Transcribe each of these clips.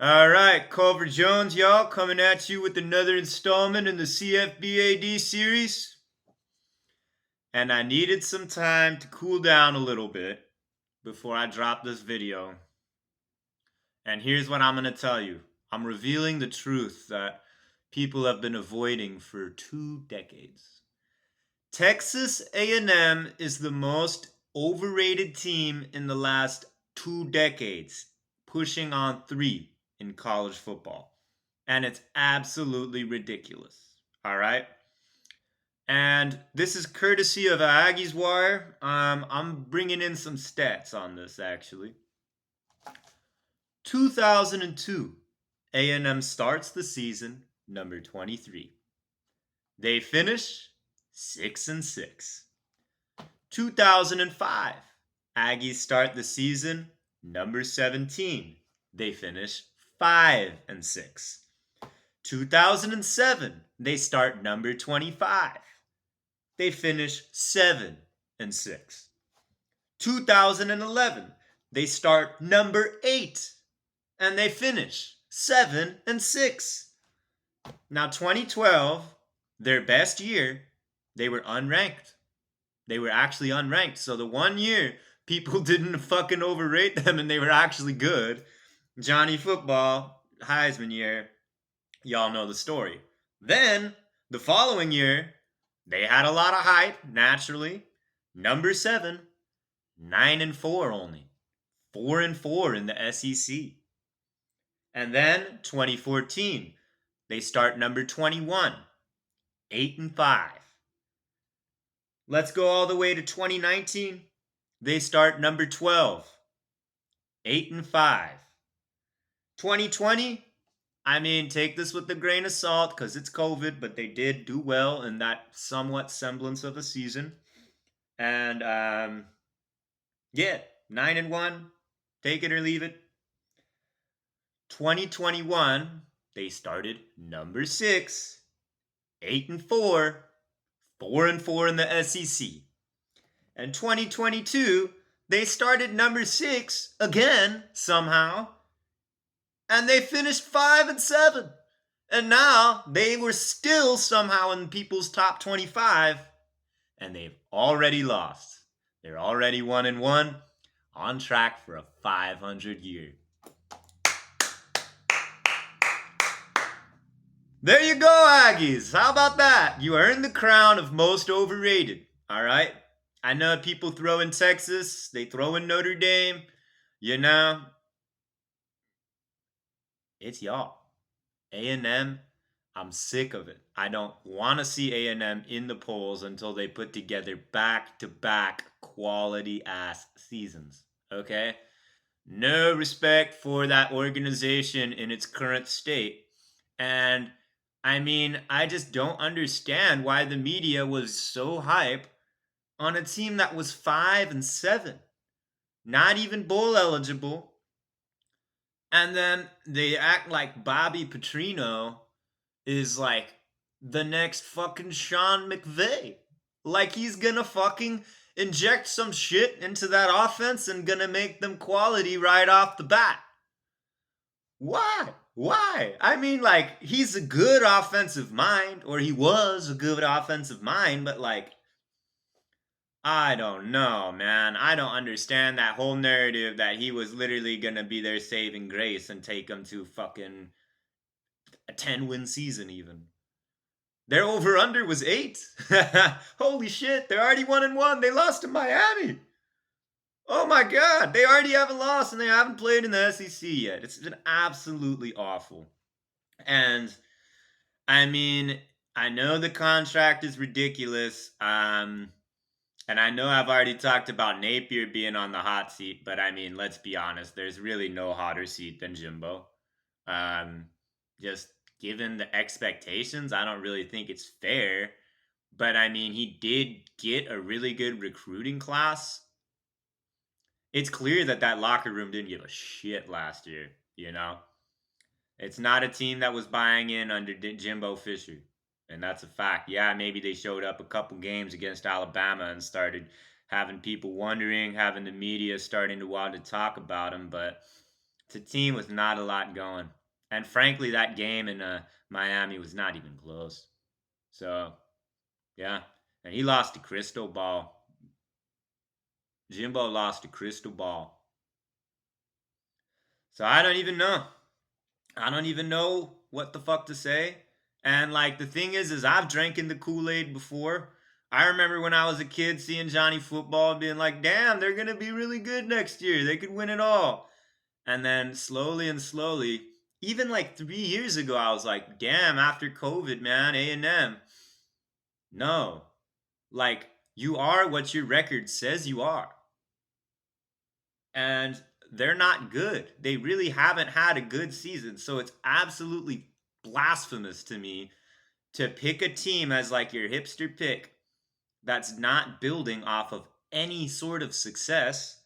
All right, Culver Jones, y'all, coming at you with another installment in the CFBAD series. And I needed some time to cool down a little bit before I drop this video. And here's what I'm going to tell you. I'm revealing the truth that people have been avoiding for 2 decades. Texas A&M is the most overrated team in the last 2 decades, pushing on 3 in college football. And it's absolutely ridiculous. All right. And this is courtesy of Aggies Wire. I'm bringing in some stats on this actually. 2002, A&M starts the season number 23. They finish 6-6. 2005, Aggies start the season number 17. They finish 5-6. 2007, they start number 25. They finish 7-6. 2011, they start number 8 and they finish 7-6. Now 2012, their best year, they were unranked. They were actually unranked. So the 1 year people didn't fucking overrate them and they were actually good. Johnny Football, Heisman year, y'all know the story. Then the following year, they had a lot of hype, naturally. Number 7, 9-4 only. 4-4 in the SEC. And then 2014, they start number 21, 8-5. Let's go all the way to 2019. They start number 12, 8-5. 2020, take this with a grain of salt because it's COVID, but they did do well in that somewhat semblance of a season. And yeah, 9-1, take it or leave it. 2021, they started number 6, 8-4, 4-4 in the SEC. And 2022, they started number 6 again somehow, and they finished 5-7. And now they were still somehow in people's top 25, and they've already lost. They're already 1-1, on track for a 500 year. There you go, Aggies. How about that? You earned the crown of most overrated. All right. I know people throw in Texas, they throw in Notre Dame. You know, it's y'all. A&M, I'm sick of it. I don't want to see A&M in the polls until they put together back-to-back quality-ass seasons. Okay? No respect for that organization in its current state. And I just don't understand why the media was so hype on a team that was 5-7, not even bowl eligible. And then they act like Bobby Petrino is like the next fucking Sean McVay. Like he's gonna fucking inject some shit into that offense and gonna make them quality right off the bat. Why? Why? He's a good offensive mind, or he was a good offensive mind, but I don't know, man. I don't understand that whole narrative that he was literally gonna be their saving grace and take them to fucking a 10-win season even. Their over-under was 8. Holy shit, they're already 1-1. They lost to Miami. Oh my God, they already have a loss and they haven't played in the SEC yet. It's been absolutely awful. And I know the contract is ridiculous. And I know I've already talked about Napier being on the hot seat, but let's be honest, there's really no hotter seat than Jimbo. Just given the expectations, I don't really think it's fair. But he did get a really good recruiting class. It's clear that locker room didn't give a shit last year, you know? It's not a team that was buying in under Jimbo Fisher. And that's a fact. Yeah, maybe they showed up a couple games against Alabama and started having people wondering, having the media starting to want to talk about them. But It's a team with not a lot going. And frankly, that game in Miami was not even close. So, yeah. And he lost to Crystal Ball. Jimbo lost to Crystal Ball. So I don't even know. I don't even know what the fuck to say. And like the thing is I've drank in the Kool-Aid before. I remember when I was a kid seeing Johnny Football being like, damn, they're gonna be really good next year. They could win it all. And then slowly and slowly, even like 3 years ago, I was like, damn, after COVID, man, A&M. No. Like, you are what your record says you are. And they're not good. They really haven't had a good season. So it's absolutely blasphemous to me to pick a team as like your hipster pick that's not building off of any sort of success.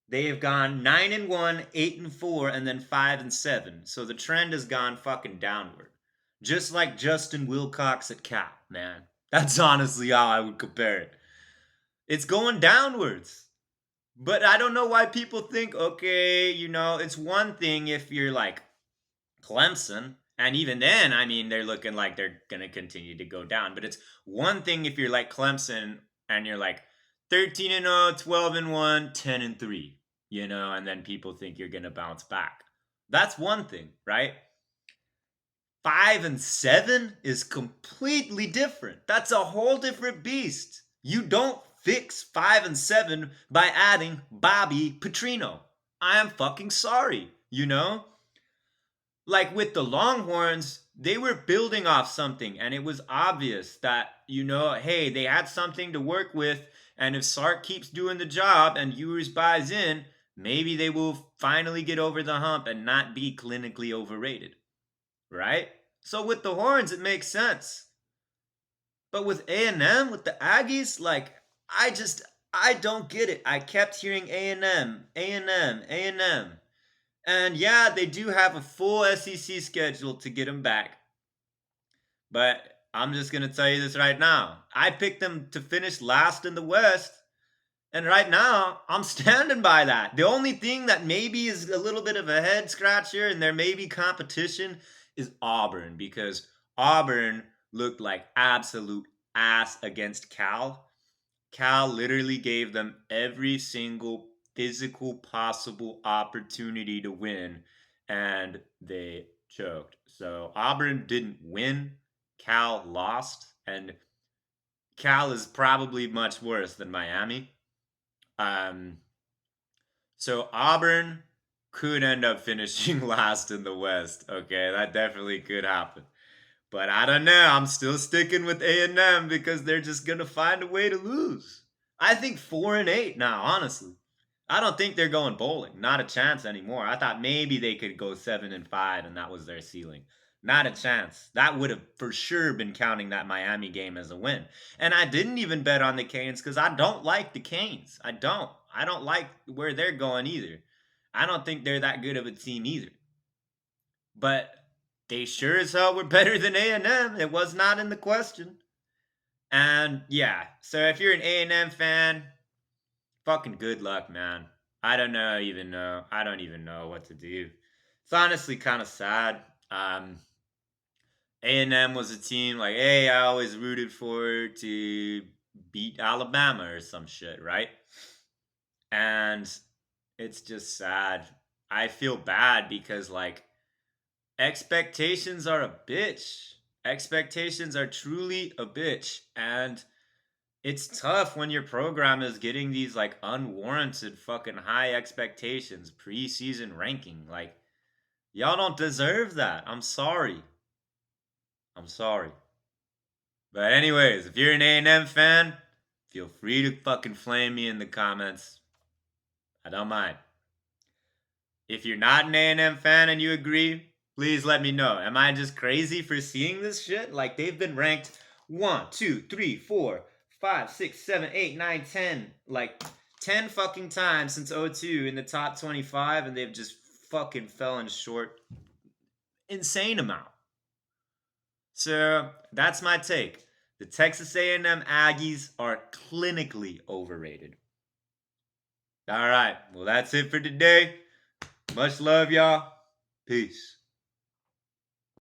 They have gone 9-1, 8-4, and then 5-7. So the trend has gone fucking downward. Just like Justin Wilcox at Cal, man. That's honestly how I would compare it. It's going downwards. But I don't know why people think, okay, it's one thing if you're like Clemson, and even then, I mean, they're looking like they're going to continue to go down. But it's one thing if you're like Clemson and you're like 13-0, 12-1, 10-3, and then people think you're going to bounce back. That's one thing, right? 5-7 is completely different. That's a whole different beast. You don't fix 5-7 by adding Bobby Petrino. I am fucking sorry, Like with the Longhorns, they were building off something, and it was obvious that, hey, they had something to work with, and if Sark keeps doing the job and Ewers buys in, maybe they will finally get over the hump and not be clinically overrated, right? So with the Horns, it makes sense. But with A&M, with the Aggies, like, I don't get it. I kept hearing A&M, A&M, A&M. And yeah, they do have a full SEC schedule to get them back. But I'm just going to tell you this right now. I picked them to finish last in the West. And right now, I'm standing by that. The only thing that maybe is a little bit of a head scratcher and there may be competition is Auburn, because Auburn looked like absolute ass against Cal. Cal literally gave them every single physical possible opportunity to win, and they choked. So Auburn didn't win. Cal lost, and Cal is probably much worse than Miami. So Auburn could end up finishing last in the West. Okay, that definitely could happen. But I don't know. I'm still sticking with A&M because they're just gonna find a way to lose. I think 4-8 now, honestly. I don't think they're going bowling. Not a chance anymore. I thought maybe they could go 7-5 and that was their ceiling. Not a chance. That would have for sure been counting that Miami game as a win. And I didn't even bet on the Canes because I don't like the Canes. I don't. I don't like where they're going either. I don't think they're that good of a team either. But they sure as hell were better than A&M. It was not in the question. And yeah, so if you're an A&M fan, fucking good luck, man. I don't even know what to do. It's honestly kind of sad. A&M was a team like, hey, I always rooted for to beat Alabama or some shit, right? And it's just sad. I feel bad because like expectations are a bitch. Expectations are truly a bitch. And it's tough when your program is getting these like unwarranted fucking high expectations, preseason ranking. Like, y'all don't deserve that. I'm sorry. I'm sorry. But anyways, if you're an A&M fan, feel free to fucking flame me in the comments. I don't mind. If you're not an A&M fan and you agree, please let me know. Am I just crazy for seeing this shit? Like, they've been ranked 1, 2, 3, 4, 5, 6, 7, 8, 9, 10, like 10 fucking times since 02 in the top 25, and they've just fucking fallen short. Insane amount. So that's my take. The Texas A&M Aggies are clinically overrated. All right, well, that's it for today. Much love, y'all. Peace.